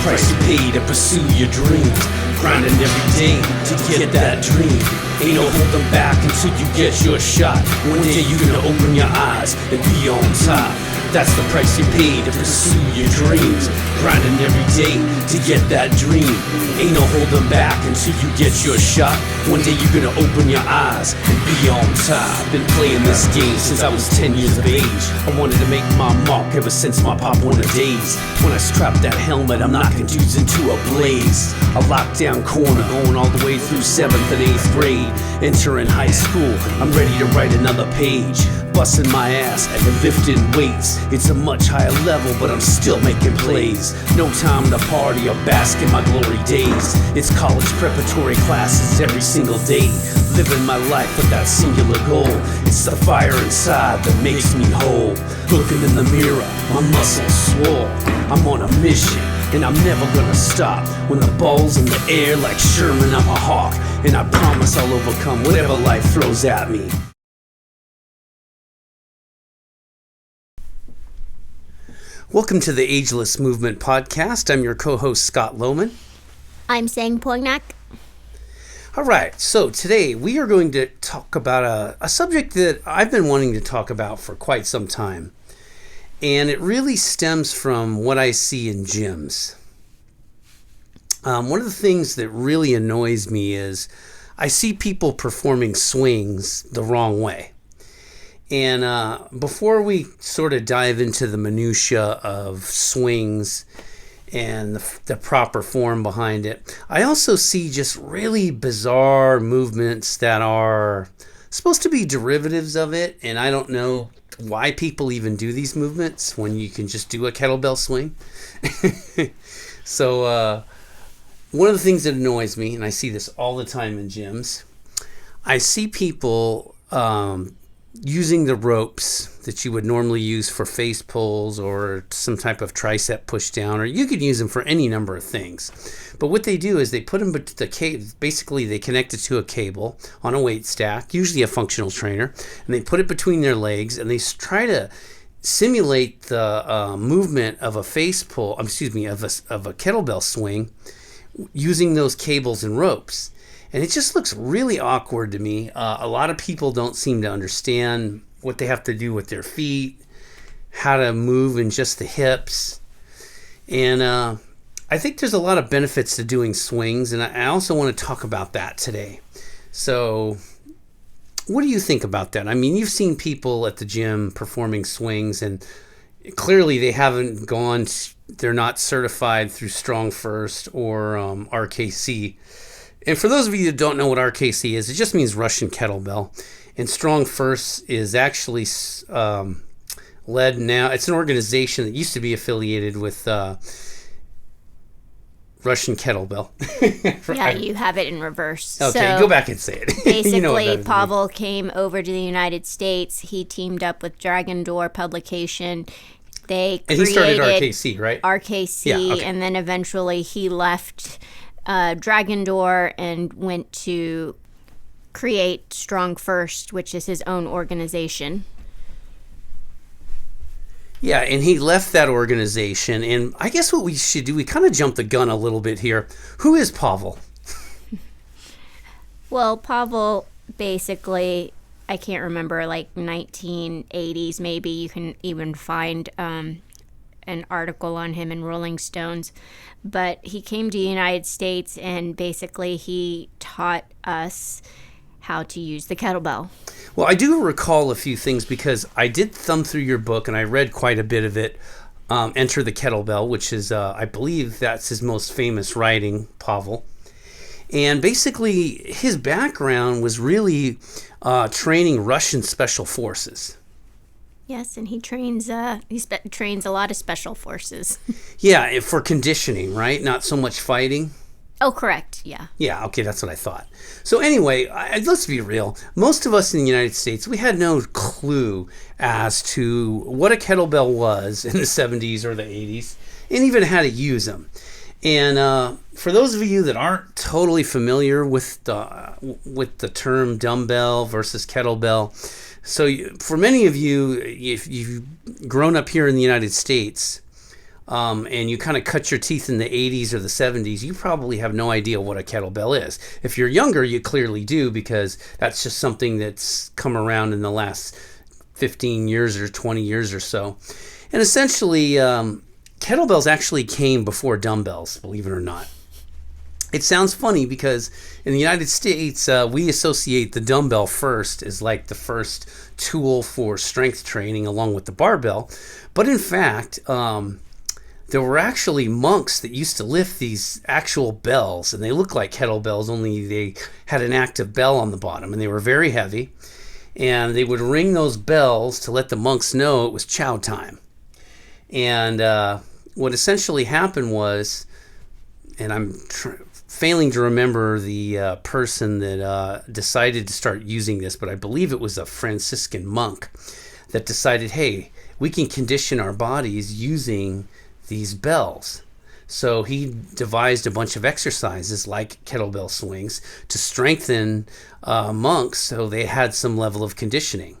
price you pay to pursue your dreams. Grinding every day to get that dream. Ain't no holding back until you get your shot. One day you're gonna open your eyes and be on top. That's the price you pay to pursue your dreams. Grinding every day to get that dream. Ain't no holding back until you get your shot. One day you're gonna open your eyes and be on top. Been playing this game since I was 10 years of age. I wanted to make my mark ever since my Pop Warner days. When I strapped that helmet, I'm knocking dudes into a blaze. A lockdown corner going all the way through 7th and 8th grade. Entering high school, I'm ready to write another page. Busting my ass and lifting weights. It's a much higher level, but I'm still making plays. No time to party or bask in my glory days. It's college preparatory classes every single day. Living my life with that singular goal. It's the fire inside that makes me whole. Looking in the mirror, my muscles swole. I'm on a mission, and I'm never gonna stop. When the ball's in the air like Sherman, I'm a hawk. And I promise I'll overcome whatever life throws at me. Welcome to the Ageless Movement Podcast. I'm your co-host, Scott Lohman. I'm Sang Poignac. All right, so today we are going to talk about a subject that I've been wanting to talk about for quite some time. And it really stems from what I see in gyms. One of the things that really annoys me is I see people performing swings the wrong way. And before we sort of dive into the minutia of swings and the proper form behind it, I also see just really bizarre movements that are supposed to be derivatives of it. And I don't know why people even do these movements when you can just do a kettlebell swing. So one of the things that annoys me, and I see this all the time in gyms, I see people using the ropes that you would normally use for face pulls or some type of tricep push down, or you could use them for any number of things. But what they do is they put them basically they connect it to a cable on a weight stack, usually a functional trainer, and they put it between their legs and they try to simulate the movement of a face pull, of a kettlebell swing using those cables and ropes. And it just looks really awkward to me. A lot of people don't seem to understand what they have to do with their feet, how to move in just the hips. And I think there's a lot of benefits to doing swings, and I also want to talk about that today. So what do you think about that? I mean, you've seen people at the gym performing swings, and clearly they haven't they're not certified through Strong First or RKC. And for those of you that don't know what RKC is, it just means Russian Kettlebell. And Strong First is actually led now. It's an organization that used to be affiliated with Russian Kettlebell. Yeah, you have it in reverse. Okay, go back and say it. Basically, You know what that Pavel came over to the United States. He teamed up with Dragon Door Publication. And he started RKC, right? RKC, yeah, okay. And then eventually he left Dragon Door and went to create Strong First, which is his own organization. Yeah, and he left that organization. And I guess what we should do, we kind of jumped the gun a little bit here. Who is Pavel? Well, Pavel basically, I can't remember, like 1980s maybe. You can even find an article on him in Rolling Stones. But he came to the United States and basically he taught us how to use the kettlebell. Well, I do recall a few things because I did thumb through your book and I read quite a bit of it. Enter the Kettlebell, which is, I believe that's his most famous writing, Pavel. And basically his background was really training Russian special forces. Yes, and he trains trains a lot of special forces. Yeah, for conditioning, right? Not so much fighting. Oh, correct, yeah. Yeah, okay, that's what I thought. So anyway, let's be real. Most of us in the United States, we had no clue as to what a kettlebell was in the 70s or the 80s, and even how to use them. And for those of you that aren't totally familiar with the term dumbbell versus kettlebell, so for many of you, if you've grown up here in the United States, and you kind of cut your teeth in the 80s or the 70s, you probably have no idea what a kettlebell is. If you're younger, you clearly do, because that's just something that's come around in the last 15 years or 20 years or so. And essentially, kettlebells actually came before dumbbells, believe it or not. It sounds funny because in the United States, we associate the dumbbell first as like the first tool for strength training along with the barbell. But in fact, there were actually monks that used to lift these actual bells, and they looked like kettlebells, only they had an active bell on the bottom, and they were very heavy. And they would ring those bells to let the monks know it was chow time. And what essentially happened was, and I'm failing to remember the person that decided to start using this, but I believe it was a Franciscan monk that decided, hey, we can condition our bodies using these bells. So he devised a bunch of exercises like kettlebell swings to strengthen monks so they had some level of conditioning.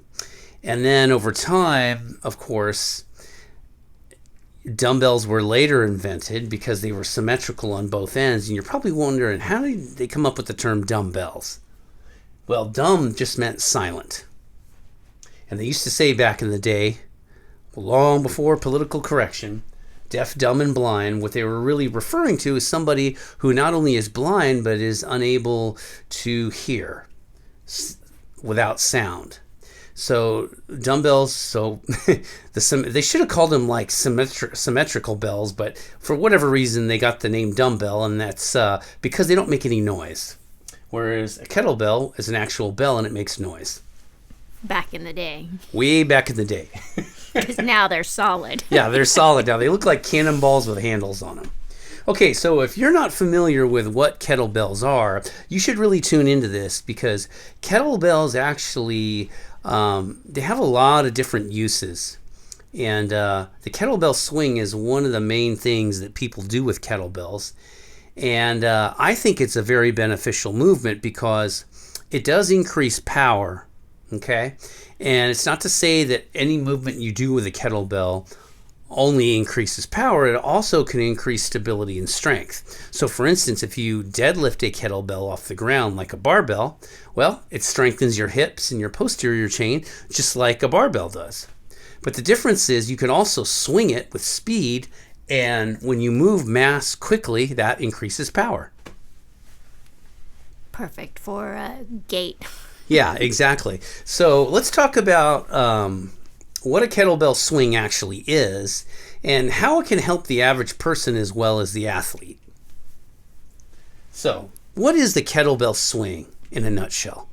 And then over time, of course, dumbbells were later invented because they were symmetrical on both ends. And you're probably wondering, how did they come up with the term dumbbells? Well, dumb just meant silent. And they used to say back in the day, long before political correction, deaf, dumb, and blind, what they were really referring to is somebody who not only is blind, but is unable to hear without sound. So dumbbells, they should have called them like symmetrical bells, but for whatever reason, they got the name dumbbell, and that's because they don't make any noise. Whereas a kettlebell is an actual bell, and it makes noise. Back in the day. Way back in the day. Because now they're solid. Yeah, they're solid now. They look like cannonballs with handles on them. Okay, so if you're not familiar with what kettlebells are, you should really tune into this, because kettlebells actually, they have a lot of different uses. And the kettlebell swing is one of the main things that people do with kettlebells. And I think it's a very beneficial movement because it does increase power. Okay, and it's not to say that any movement you do with a kettlebell only increases power. It also can increase stability and strength. So for instance, if you deadlift a kettlebell off the ground like a barbell, well, it strengthens your hips and your posterior chain just like a barbell does. But the difference is you can also swing it with speed, and when you move mass quickly, that increases power. Perfect for a gait. Yeah, exactly. So let's talk about what a kettlebell swing actually is and how it can help the average person as well as the athlete. So, what is the kettlebell swing in a nutshell?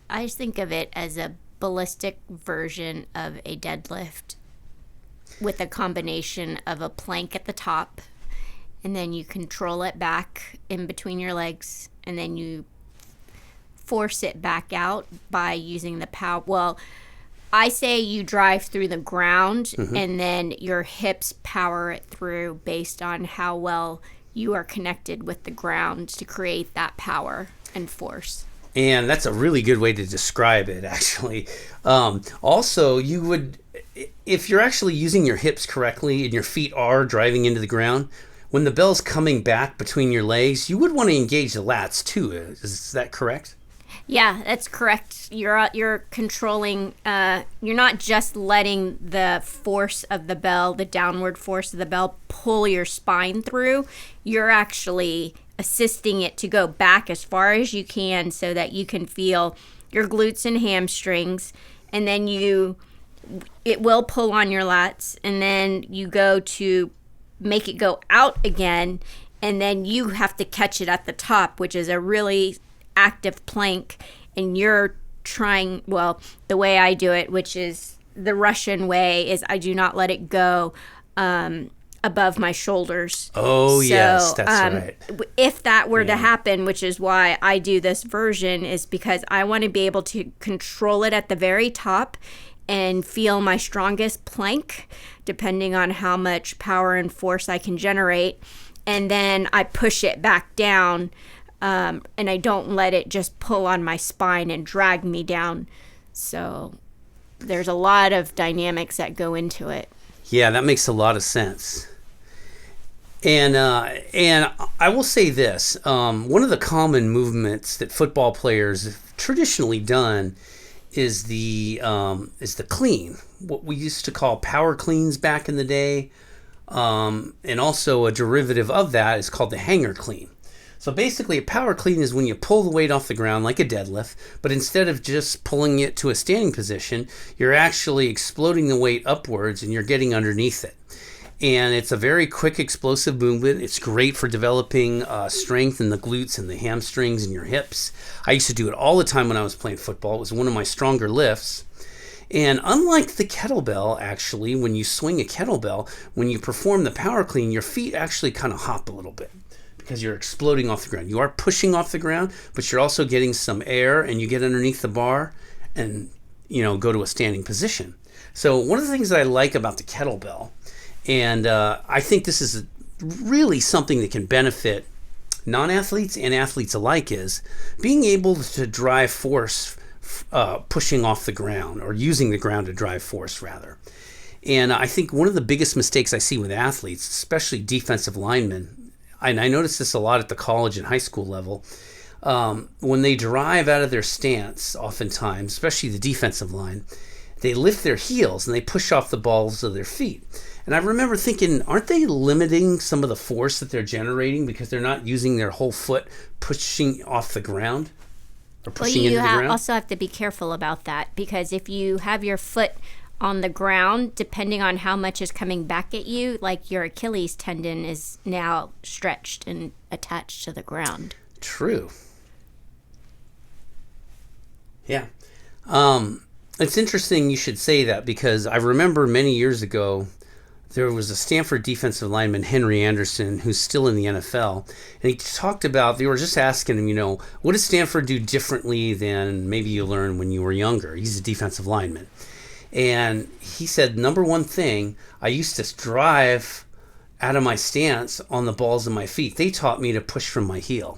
I just think of it as a ballistic version of a deadlift with a combination of a plank at the top, and then you control it back in between your legs, and then you force it back out by using the power. Well, I say you drive through the ground, and then your hips power it through based on how well you are connected with the ground to create that power and force. And that's a really good way to describe it, actually. Also, you would, if you're actually using your hips correctly and your feet are driving into the ground, when the bell's coming back between your legs, you would want to engage the lats too. Is that correct? Yeah, that's correct. You're controlling, you're not just letting the force of the bell, the downward force of the bell, pull your spine through. You're actually assisting it to go back as far as you can so that you can feel your glutes and hamstrings, and then it will pull on your lats, and then you go to make it go out again, and then you have to catch it at the top, which is a really active plank, and you're trying, well, the way I do it, which is the Russian way, is I do not let it go above my shoulders. Oh, so, yes, that's right. If that were to happen, which is why I do this version, is because I want to be able to control it at the very top and feel my strongest plank, depending on how much power and force I can generate. And then I push it back down, and I don't let it just pull on my spine and drag me down. So there's a lot of dynamics that go into it. Yeah, that makes a lot of sense. And I will say this: one of the common movements that football players have traditionally done is the clean, what we used to call power cleans back in the day, and also a derivative of that is called the hanger clean. So basically, a power clean is when you pull the weight off the ground like a deadlift, but instead of just pulling it to a standing position, you're actually exploding the weight upwards and you're getting underneath it. And it's a very quick, explosive movement. It's great for developing strength in the glutes and the hamstrings and your hips. I used to do it all the time when I was playing football. It was one of my stronger lifts. And unlike the kettlebell, actually, when you swing a kettlebell, when you perform the power clean, your feet actually kind of hop a little bit because you're exploding off the ground. You are pushing off the ground, but you're also getting some air, and you get underneath the bar and, go to a standing position. So one of the things that I like about the kettlebell, and I think this is really something that can benefit non-athletes and athletes alike, is being able to drive force pushing off the ground, or using the ground to drive force, rather. And I think one of the biggest mistakes I see with athletes, especially defensive linemen, and I notice this a lot at the college and high school level, when they drive out of their stance, oftentimes, especially the defensive line, they lift their heels and they push off the balls of their feet. And I remember thinking, aren't they limiting some of the force that they're generating because they're not using their whole foot pushing off the ground or pushing into the ground? You also have to be careful about that, because if you have your foot on the ground, depending on how much is coming back at you, like your Achilles tendon is now stretched and attached to the ground. True. Yeah. It's interesting you should say that, because I remember many years ago, there was a Stanford defensive lineman, Henry Anderson, who's still in the NFL. And he talked about, they were just asking him, what does Stanford do differently than maybe you learned when you were younger? He's a defensive lineman. And he said, number one thing, I used to drive out of my stance on the balls of my feet. They taught me to push from my heel.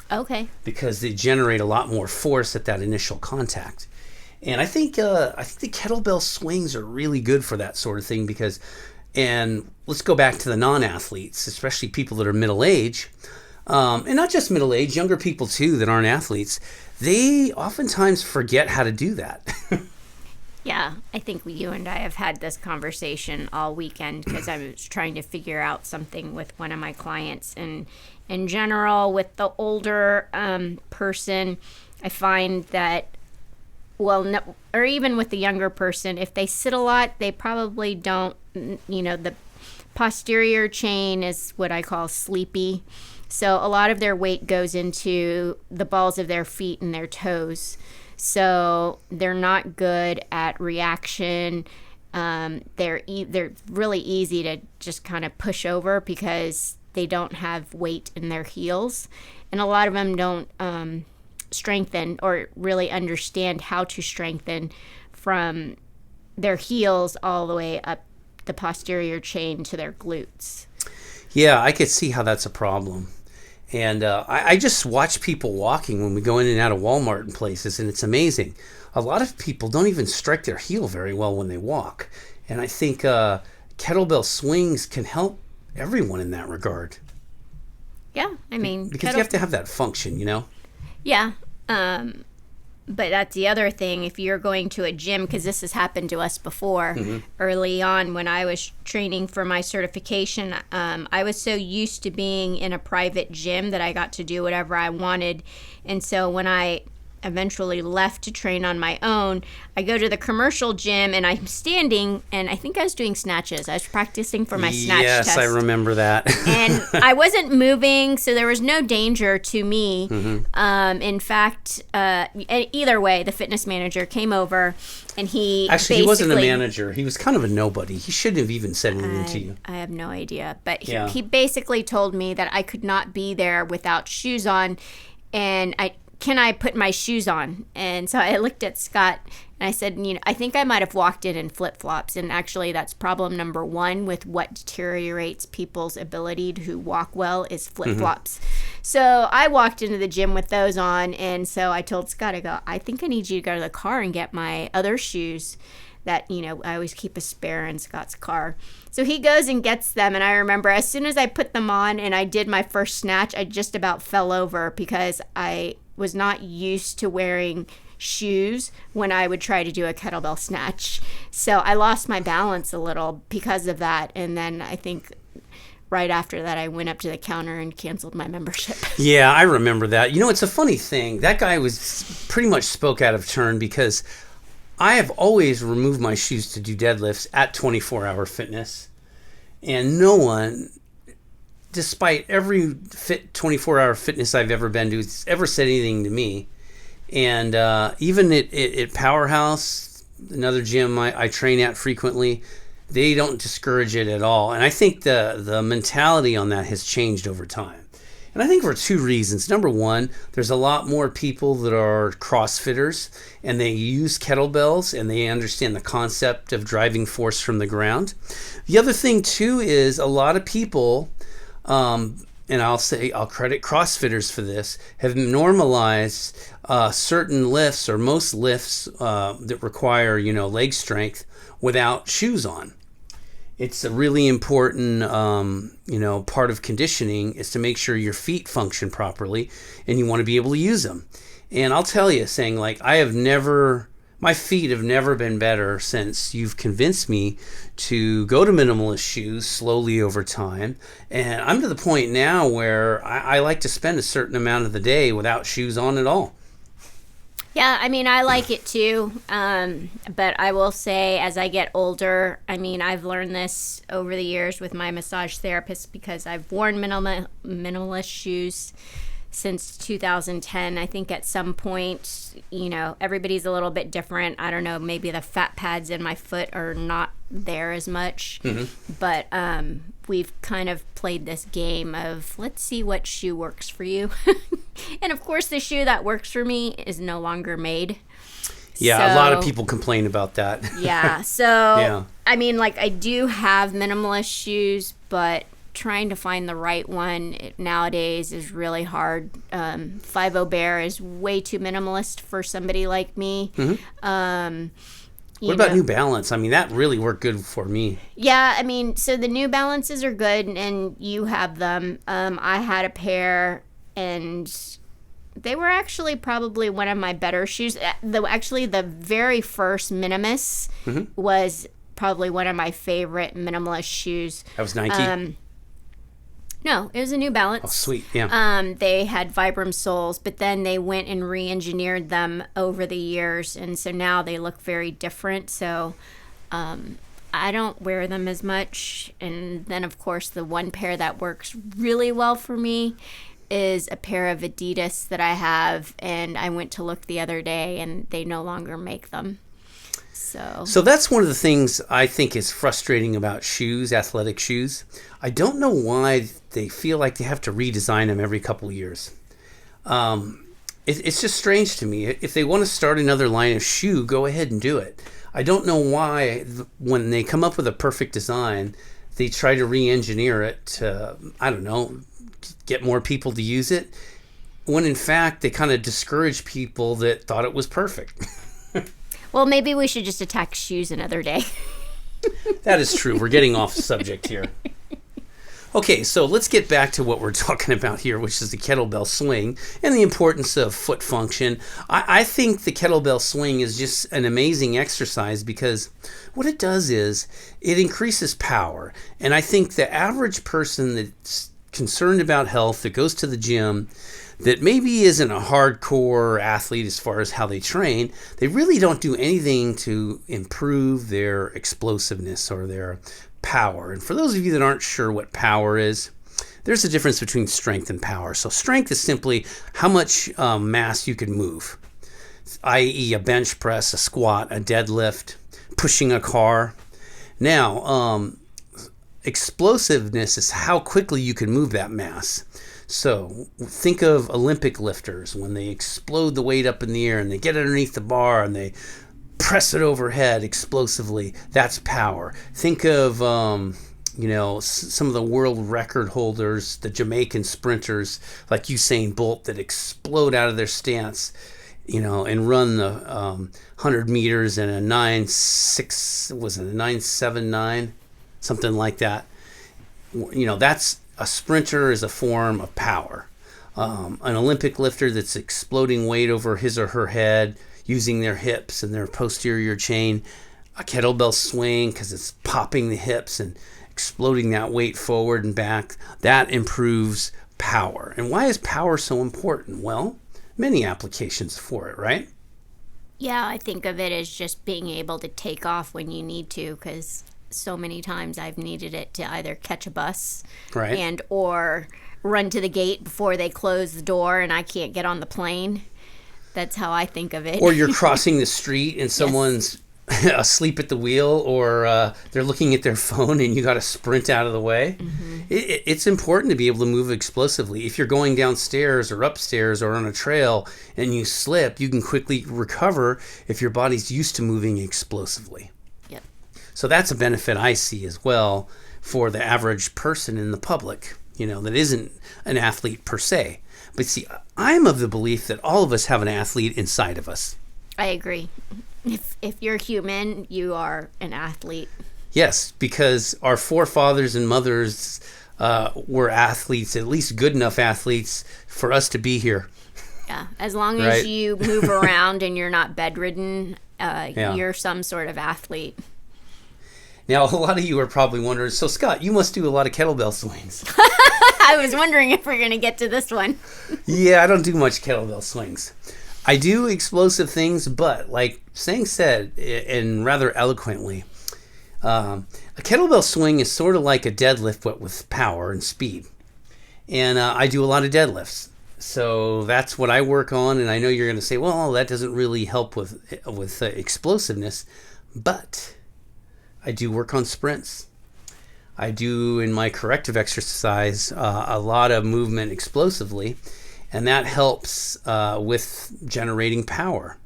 Okay. Because they generate a lot more force at that initial contact. And I think the kettlebell swings are really good for that sort of thing, because, and let's go back to the non-athletes, especially people that are middle-aged, and not just middle-aged, younger people too that aren't athletes, they oftentimes forget how to do that. Yeah, I think you and I have had this conversation all weekend, because I was trying to figure out something with one of my clients. And in general, with the older person, I find that, or even with the younger person, if they sit a lot, they probably don't, the posterior chain is what I call sleepy. So a lot of their weight goes into the balls of their feet and their toes. So they're not good at reaction. They're really easy to just kind of push over because they don't have weight in their heels. And a lot of them don't strengthen or really understand how to strengthen from their heels all the way up the posterior chain to their glutes. Yeah, I could see how that's a problem. And I just watch people walking when we go in and out of Walmart and places, and it's amazing. A lot of people don't even strike their heel very well when they walk. And I think kettlebell swings can help everyone in that regard. Yeah, I mean... Because you have to have that function, Yeah, but that's the other thing. If you're going to a gym, because this has happened to us before, early on when I was training for my certification, I was so used to being in a private gym that I got to do whatever I wanted. And so when I eventually left to train on my own, I go to the commercial gym and I'm standing, and I think I was doing snatches. I was practicing for my snatch test. Yes, I remember that. And I wasn't moving, so there was no danger to me. In fact, either way, the fitness manager came over, and he he wasn't a manager. He was kind of a nobody. He shouldn't have even said anything to you. I have no idea. But he basically told me that I could not be there without shoes on, and can I put my shoes on? And so I looked at Scott and I said, I think I might have walked in flip-flops. And actually that's problem number one with what deteriorates people's ability to walk well is flip-flops. So I walked into the gym with those on. And so I told Scott, I think I need you to go to the car and get my other shoes that, I always keep a spare in Scott's car. So he goes and gets them, and I remember as soon as I put them on and I did my first snatch, I just about fell over because I was not used to wearing shoes when I would try to do a kettlebell snatch. So I lost my balance a little because of that, and then I think right after that I went up to the counter and canceled my membership. Yeah, I remember that. It's a funny thing. That guy was pretty much spoke out of turn because I have always removed my shoes to do deadlifts at 24-hour fitness, and no one, despite every 24-hour fitness I've ever been to, has ever said anything to me. And even at Powerhouse, another gym I train at frequently, they don't discourage it at all. And I think the mentality on that has changed over time. And I think for two reasons. Number one, there's a lot more people that are CrossFitters, and they use kettlebells, and they understand the concept of driving force from the ground. The other thing, too, is a lot of people, and I'll credit CrossFitters for this, have normalized certain lifts or most lifts that require, leg strength without shoes on. It's a really important, part of conditioning is to make sure your feet function properly, and you want to be able to use them. And I'll tell you, saying like my feet have never been better since you've convinced me to go to minimalist shoes slowly over time. And I'm to the point now where I like to spend a certain amount of the day without shoes on at all. Yeah, I like it too. But I will say, as I get older, I've learned this over the years with my massage therapist because I've worn minimalist shoes since 2010. I think at some point, everybody's a little bit different. I don't know, maybe the fat pads in my foot are not there as much. Mm-hmm. But we've kind of played this game of let's see what shoe works for you. And of course, the shoe that works for me is no longer made. Yeah, a lot of people complain about that. Yeah, so, yeah. I do have minimalist shoes, but trying to find the right one nowadays is really hard. 5-0 Bear is way too minimalist for somebody like me. Mm-hmm. What about New Balance? That really worked good for me. Yeah, so the New Balances are good, and you have them. I had a pair, and they were actually probably one of my better shoes. The very first Minimus was probably one of my favorite minimalist shoes. That was Nike? No, it was a New Balance. Oh, sweet, yeah. They had Vibram soles, but then they went and re-engineered them over the years, and so now they look very different. So I don't wear them as much. And then, of course, the one pair that works really well for me is a pair of Adidas that I have, and I went to look the other day, and they no longer make them. So that's one of the things I think is frustrating about shoes, athletic shoes. I don't know why they feel like they have to redesign them every couple of years. It's just strange to me. If they want to start another line of shoe, go ahead and do it. I don't know why when they come up with a perfect design, they try to re-engineer it to, I don't know, get more people to use it, when in fact they kind of discourage people that thought it was perfect. Well, maybe we should just attack shoes another day. That is true. We're getting off subject here. Okay, so let's get back to what we're talking about here, which is the kettlebell swing and the importance of foot function. I think the kettlebell swing is just an amazing exercise because what it does is it increases power. And I think the average person that's concerned about health, that goes to the gym, that maybe isn't a hardcore athlete as far as how they train, they really don't do anything to improve their explosiveness or their power. And for those of you that aren't sure what power is, there's a difference between strength and power. So strength is simply how much mass you can move, i.e. a bench press, a squat, a deadlift, pushing a car. Now, explosiveness is how quickly you can move that mass. So think of Olympic lifters when they explode the weight up in the air and they get underneath the bar and they press it overhead explosively. That's power. Think of some of the world record holders, the Jamaican sprinters like Usain Bolt that explode out of their stance and run the 100 meters in a 9.79, something like that. That's a sprinter is a form of power. An Olympic lifter that's exploding weight over his or her head using their hips and their posterior chain. A kettlebell swing, because it's popping the hips and exploding that weight forward and back. That improves power. And why is power so important? Well, many applications for it, right? Yeah, I think of it as just being able to take off when you need to, because so many times I've needed it to either catch a bus, right, and or run to the gate before they close the door and I can't get on the plane. That's how I think of it. Or you're crossing the street and someone's asleep at the wheel, or they're looking at their phone and you got to sprint out of the way. Mm-hmm. It's important to be able to move explosively. If you're going downstairs or upstairs or on a trail and you slip, you can quickly recover if your body's used to moving explosively. Yep. So that's a benefit I see as well for the average person in the public, that isn't an athlete per se. But see, I'm of the belief that all of us have an athlete inside of us. I agree. If you're human, you are an athlete. Yes, because our forefathers and mothers were athletes, at least good enough athletes for us to be here. Yeah, as long as you move around and you're not bedridden, you're some sort of athlete. Now, a lot of you are probably wondering, so Scott, you must do a lot of kettlebell swings. I was wondering if we're going to get to this one. Yeah, I don't do much kettlebell swings. I do explosive things, but like Sang said, and rather eloquently, a kettlebell swing is sort of like a deadlift, but with power and speed. And I do a lot of deadlifts. So that's what I work on. And I know you're going to say, well, that doesn't really help with explosiveness. But I do work on sprints. I do, in my corrective exercise, a lot of movement explosively. And that helps with generating power.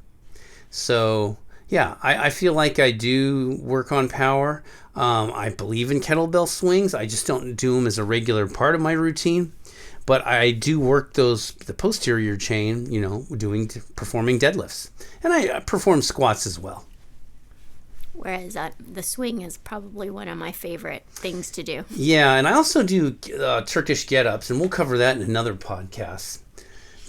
So, yeah, I feel like I do work on power. I believe in kettlebell swings. I just don't do them as a regular part of my routine. But I do work the posterior chain, performing deadlifts. And I perform squats as well. Whereas the swing is probably one of my favorite things to do. Yeah, and I also do Turkish get-ups, and we'll cover that in another podcast.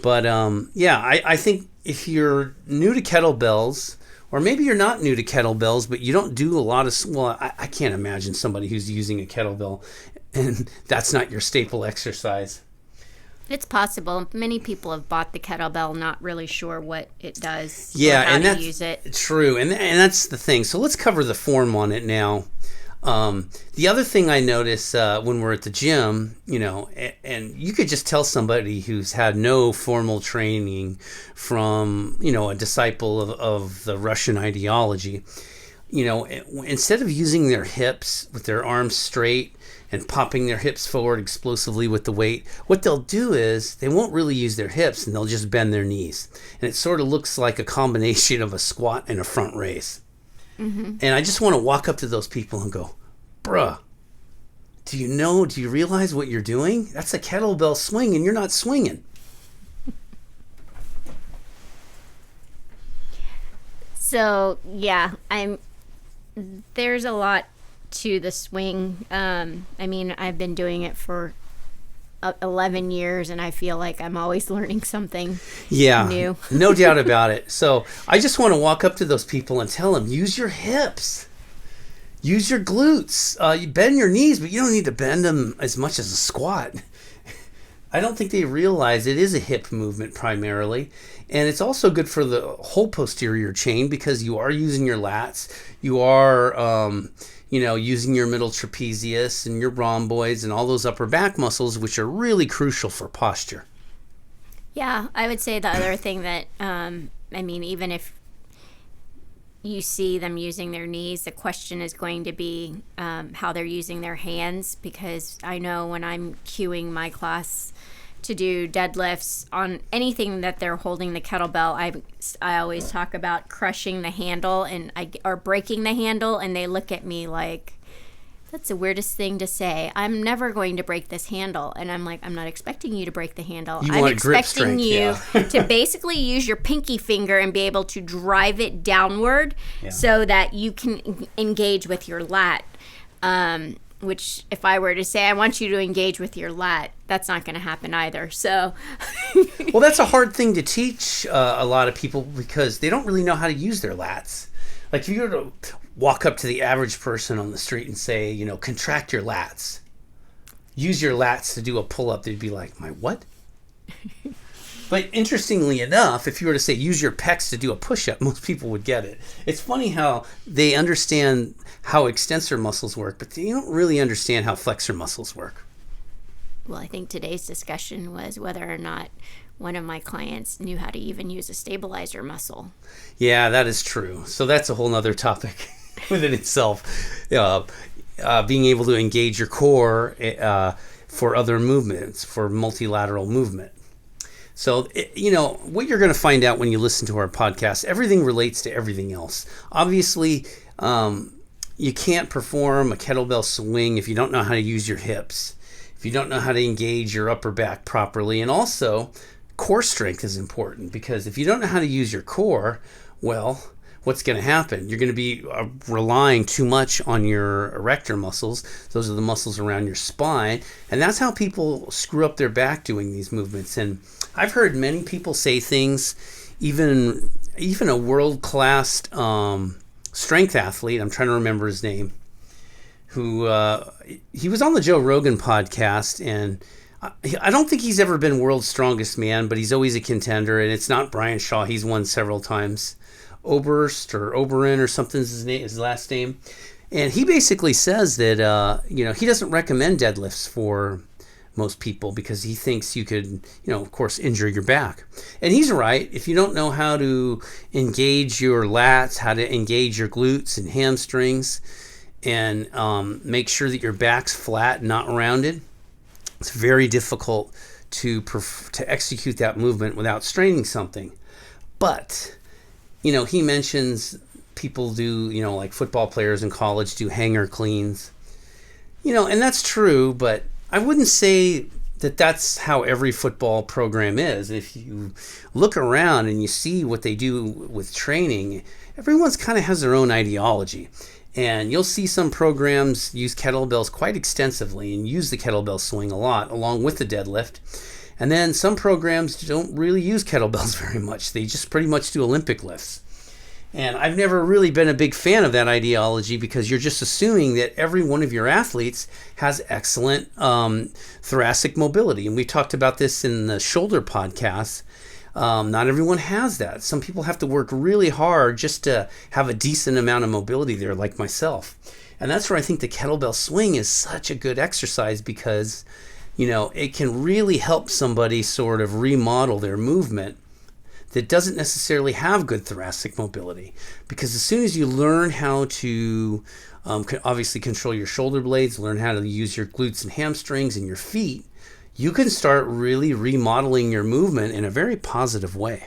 But I think if you're new to kettlebells, or maybe you're not new to kettlebells, but you don't do a lot of, I can't imagine somebody who's using a kettlebell and that's not your staple exercise. It's possible. Many people have bought the kettlebell not really sure what it does, yeah, or how and to that's use it. True, and that's the thing. So let's cover the form on it now. The other thing I notice when we're at the gym, and you could just tell somebody who's had no formal training from, a disciple of the Russian ideology, instead of using their hips with their arms straight and popping their hips forward explosively with the weight, what they'll do is they won't really use their hips and they'll just bend their knees. And it sort of looks like a combination of a squat and a front raise. Mm-hmm. And I just want to walk up to those people and go, bruh, do you realize what you're doing? That's a kettlebell swing and you're not swinging. So, yeah, there's a lot to the swing. I've been doing it for 11 years and I feel like I'm always learning something new. No doubt about it. So I just want to walk up to those people and tell them, use your hips, use your glutes, you bend your knees, but you don't need to bend them as much as a squat. I don't think they realize it is a hip movement primarily. And it's also good for the whole posterior chain because you are using your lats, you are using your middle trapezius and your rhomboids and all those upper back muscles, which are really crucial for posture. Yeah, I would say the other thing that, even if you see them using their knees, the question is going to be how they're using their hands, because I know when I'm cueing my class to do deadlifts on anything that they're holding the kettlebell, I always talk about crushing the handle or breaking the handle, and they look at me like That's the weirdest thing to say. I'm never going to break this handle. And I'm like, I'm not expecting you to break the handle. You I'm want grip expecting strength, you to basically use your pinky finger and be able to drive it downward so that you can engage with your lat. Which, if I were to say, I want you to engage with your lat, that's not going to happen either. So, well, that's a hard thing to teach a lot of people because they don't really know how to use their lats. Like if you were to walk up to the average person on the street and say, you know, contract your lats, use your lats to do a pull-up, they'd be like, my what? But interestingly enough, if you were to say use your pecs to do a push-up, most people would get it. It's funny how they understand how extensor muscles work, but they don't really understand how flexor muscles work. Well, I think today's discussion was whether or not one of my clients knew how to even use a stabilizer muscle. Yeah, that is true. So that's a whole nother topic within itself. Being able to engage your core for other movements, for multilateral movement. So, you know, what you're going to find out when you listen to our podcast, everything relates to everything else. Obviously, you can't perform a kettlebell swing if you don't know how to use your hips, if you don't know how to engage your upper back properly. And also, core strength is important because if you don't know how to use your core, well, what's going to happen? You're going to be relying too much on your erector muscles. Those are the muscles around your spine. And that's how people screw up their back doing these movements. And I've heard many people say things, even a world-class strength athlete, I'm trying to remember his name, who he was on the Joe Rogan podcast, and I don't think he's ever been world's strongest man, but he's always a contender, and it's not Brian Shaw. He's won several times. Oberst or Oberon or something's his last name. And he basically says that, you know, he doesn't recommend deadlifts for most people because he thinks you could, you know, of course, injure your back. And he's right. If you don't know how to engage your lats, how to engage your glutes and hamstrings, and make sure that your back's flat, not rounded, it's very difficult to execute that movement without straining something. But, you know, he mentions people do, you know, like football players in college do hanger cleans. You know, and that's true, but I wouldn't say that that's how every football program is. If you look around and you see what they do with training, everyone's kind of has their own ideology. And you'll see some programs use kettlebells quite extensively and use the kettlebell swing a lot along with the deadlift. And then some programs don't really use kettlebells very much. They just pretty much do Olympic lifts. And I've never really been a big fan of that ideology because you're just assuming that every one of your athletes has excellent thoracic mobility. And we talked about this in the shoulder podcast. Not everyone has that. Some people have to work really hard just to have a decent amount of mobility there, like myself. And that's where I think the kettlebell swing is such a good exercise because, you know, it can really help somebody sort of remodel their movement that doesn't necessarily have good thoracic mobility. Because as soon as you learn how to obviously control your shoulder blades, learn how to use your glutes and hamstrings and your feet, you can start really remodeling your movement in a very positive way.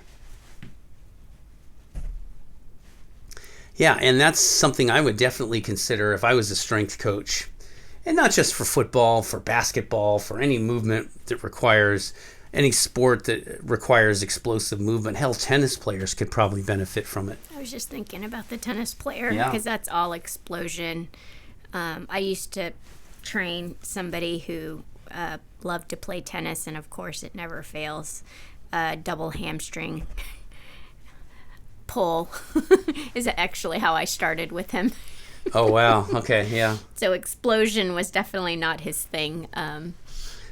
Yeah, and that's something I would definitely consider if I was a strength coach. And not just for football, for basketball, for any movement that requires, any sport that requires explosive movement. Hell, tennis players could probably benefit from it. I was just thinking about the tennis player because that's all explosion. I used to train somebody who loved to play tennis, and of course it never fails. Double hamstring pull is actually how I started with him. Oh, wow. Okay, yeah. So explosion was definitely not his thing.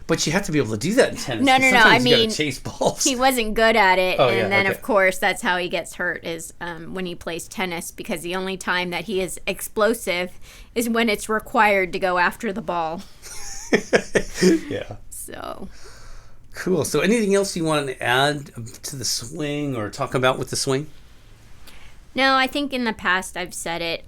But you have to be able to do that in tennis. No. I mean, you gotta chase balls. He wasn't good at it, and then okay. of course that's how he gets hurt is when he plays tennis, because the only time that he is explosive is when it's required to go after the ball. Yeah. So. Cool. So anything else you want to add to the swing or talk about with the swing? No, I think in the past I've said it.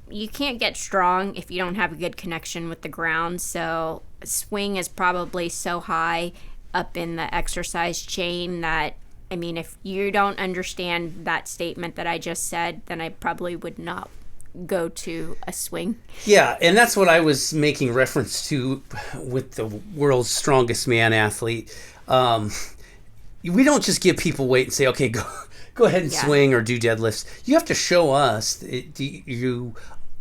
You can't get strong if you don't have a good connection with the ground. So swing is probably so high up in the exercise chain that, I mean, if you don't understand that statement that I just said, then I probably would not go to a swing. Yeah, and that's what I was making reference to with the world's strongest man athlete. We don't just give people weight and say, okay, go ahead and swing or do deadlifts. You have to show us. You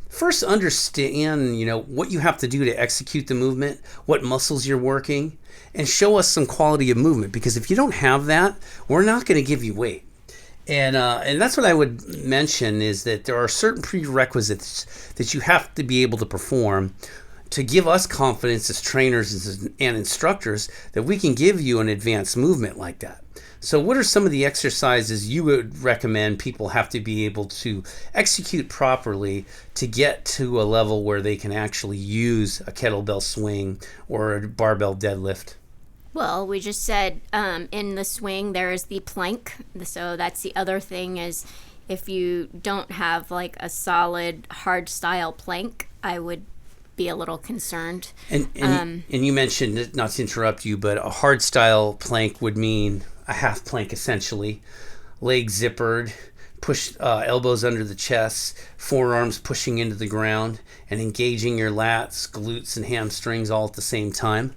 first understand, what you have to do to execute the movement, what muscles you're working, and show us some quality of movement. Because if you don't have that, we're not going to give you weight. And that's what I would mention, is that there are certain prerequisites that you have to be able to perform to give us confidence as trainers and instructors that we can give you an advanced movement like that. So what are some of the exercises you would recommend people have to be able to execute properly to get to a level where they can actually use a kettlebell swing or a barbell deadlift? Well, we just said in the swing there is the plank. So that's the other thing, is if you don't have like a solid hard style plank, I would be a little concerned. And you mentioned, not to interrupt you, but a hard style plank would mean a half plank essentially, legs zippered, push elbows under the chest, forearms pushing into the ground, and engaging your lats, glutes, and hamstrings all at the same time.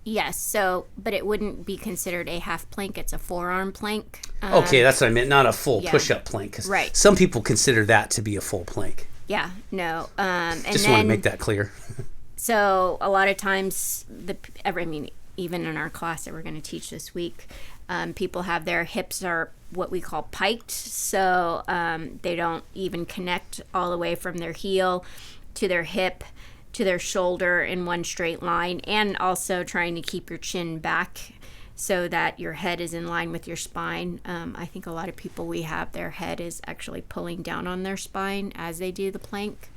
Yes, but it wouldn't be considered a half plank. It's a forearm plank. Okay, that's what I meant, not a full push-up plank. 'Cause some people consider that to be a full plank. Yeah, no. Just want to make that clear. So a lot of times, even in our class that we're going to teach this week, people have their hips are what we call piked. So they don't even connect all the way from their heel to their hip to their shoulder in one straight line, and also trying to keep your chin back so that your head is in line with your spine. I think a lot of people, we have their head is actually pulling down on their spine as they do the plank.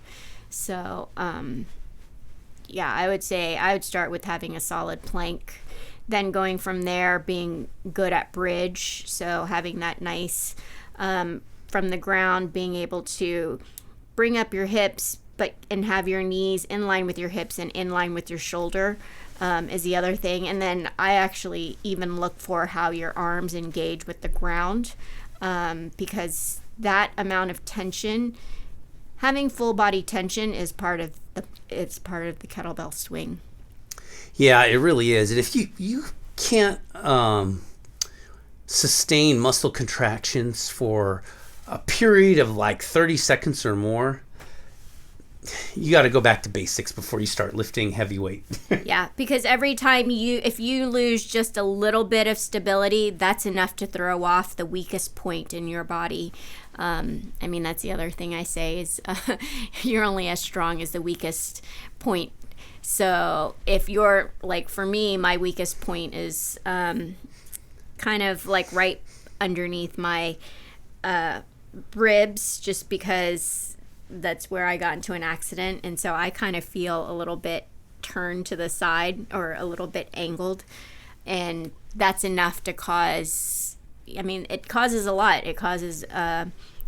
So I would say I would start with having a solid plank, then going from there being good at bridge, so having that nice from the ground, being able to bring up your hips and have your knees in line with your hips and in line with your shoulder is the other thing. And then I actually even look for how your arms engage with the ground, because that amount of tension, having full body tension, is part of the kettlebell swing. Yeah, it really is. And if you can't sustain muscle contractions for a period of like 30 seconds or more, you got to go back to basics before you start lifting heavy weight. Yeah, because every time if you lose just a little bit of stability, that's enough to throw off the weakest point in your body. That's the other thing I say is you're only as strong as the weakest point. So if you're, like for me, my weakest point is kind of like right underneath my ribs, just because that's where I got into an accident, and so I kind of feel a little bit turned to the side or a little bit angled, and that's enough to cause, it causes a lot. It causes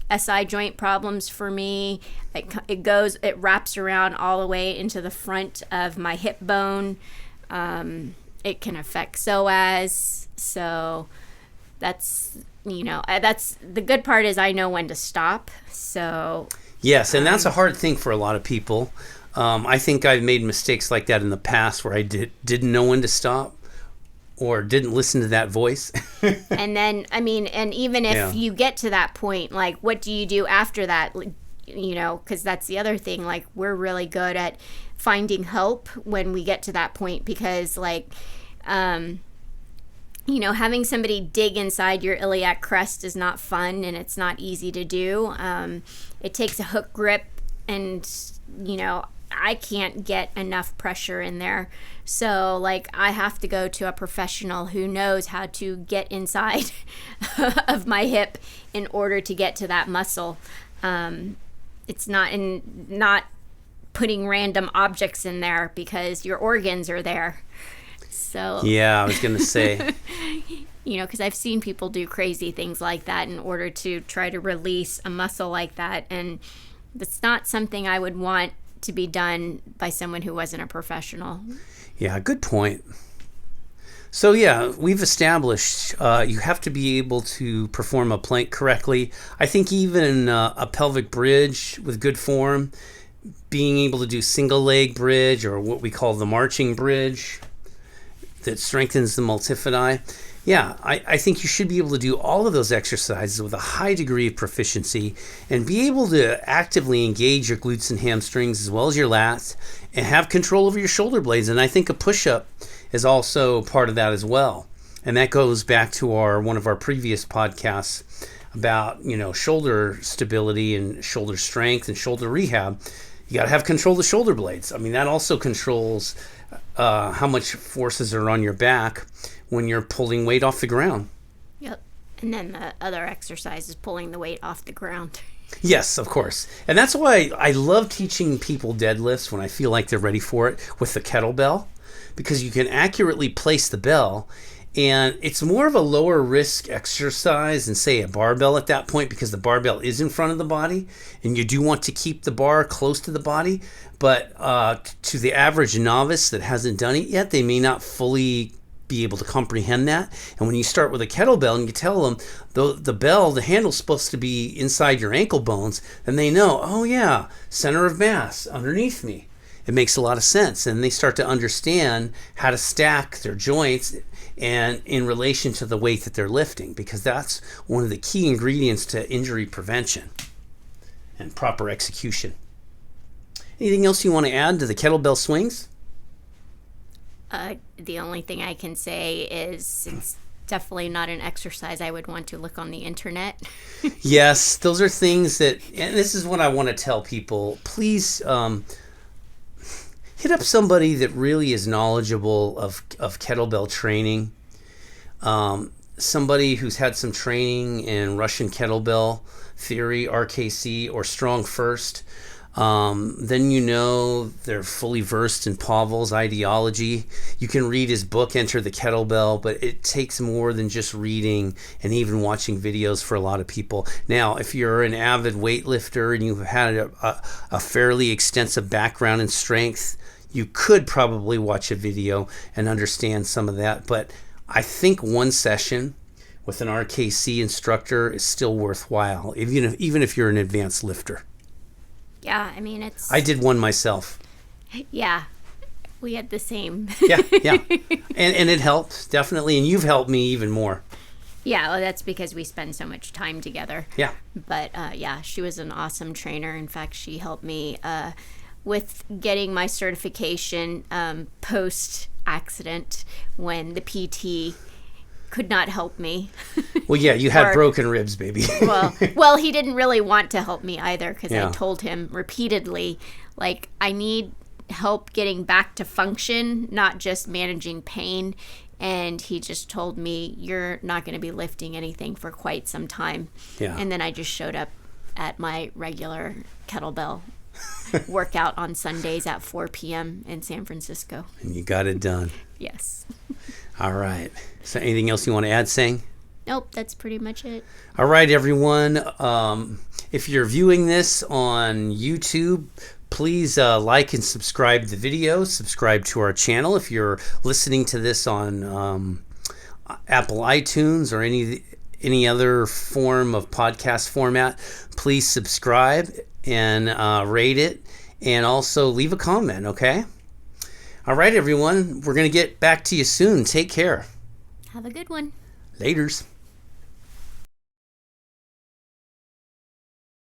SI joint problems for me. It wraps around all the way into the front of my hip bone. It can affect psoas. So that's the good part, is I know when to stop. So yes, and that's a hard thing for a lot of people. I think I've made mistakes like that in the past where I didn't know when to stop or didn't listen to that voice. And then, and even if you get to that point, like, what do you do after that? Because that's the other thing. Like, we're really good at finding help when we get to that point, because, having somebody dig inside your iliac crest is not fun, and it's not easy to do. It takes a hook grip, and, I can't get enough pressure in there. So, I have to go to a professional who knows how to get inside of my hip in order to get to that muscle. It's not putting random objects in there, because your organs are there. So yeah, I was going to say, because I've seen people do crazy things like that in order to try to release a muscle like that. And that's not something I would want to be done by someone who wasn't a professional. Yeah, good point. So yeah, we've established you have to be able to perform a plank correctly. I think even a pelvic bridge with good form, being able to do single leg bridge or what we call the marching bridge that strengthens the multifidi. Yeah, I think you should be able to do all of those exercises with a high degree of proficiency and be able to actively engage your glutes and hamstrings as well as your lats and have control over your shoulder blades. And I think a push-up is also part of that as well. And that goes back to one of our previous podcasts about, shoulder stability and shoulder strength and shoulder rehab. You got to have control of the shoulder blades. I mean, that also controls how much forces are on your back when you're pulling weight off the ground. Yep. And then the other exercise is pulling the weight off the ground. Yes, of course. And that's why I love teaching people deadlifts when I feel like they're ready for it with the kettlebell, because you can accurately place the bell. And it's more of a lower risk exercise than, say, a barbell at that point, because the barbell is in front of the body and you do want to keep the bar close to the body. But to the average novice that hasn't done it yet, they may not fully be able to comprehend that. And when you start with a kettlebell and you tell them the handle's supposed to be inside your ankle bones, then they know, oh yeah, center of mass underneath me. It makes a lot of sense. And they start to understand how to stack their joints and in relation to the weight that they're lifting, because that's one of the key ingredients to injury prevention and proper execution. Anything else you want to add to the kettlebell swings? The only thing I can say is it's definitely not an exercise I would want to look on the internet. Yes, those are things that, and this is what I want to tell people. Please hit up somebody that really is knowledgeable of kettlebell training. Somebody who's had some training in Russian kettlebell theory, RKC, or Strong First. Then they're fully versed in Pavel's ideology. You can read his book, Enter the Kettlebell, but it takes more than just reading and even watching videos for a lot of people. Now, if you're an avid weightlifter and you've had a fairly extensive background in strength, you could probably watch a video and understand some of that. But I think one session with an RKC instructor is still worthwhile, even if you're an advanced lifter. Yeah, I mean, I did one myself. Yeah, we had the same. Yeah. And it helped, definitely. And you've helped me even more. Yeah, well, that's because we spend so much time together. Yeah. But, she was an awesome trainer. In fact, she helped me with getting my certification post-accident when the PT could not help me. Well, yeah, you had broken ribs, baby. well, he didn't really want to help me either, because Yeah. I told him repeatedly, like, I need help getting back to function, not just managing pain. And he just told me, you're not going to be lifting anything for quite some time. Yeah. And then I just showed up at my regular kettlebell workout on Sundays at 4 p.m. in San Francisco. And you got it done. Yes. All right. So anything else you want to add, Sang? Nope, that's pretty much it. All right, everyone. If you're viewing this on YouTube, please like and subscribe the video. Subscribe to our channel. If you're listening to this on Apple iTunes or any other form of podcast format, please subscribe and rate it, and also leave a comment, okay? All right, everyone. We're going to get back to you soon. Take care. Have a good one. Laters.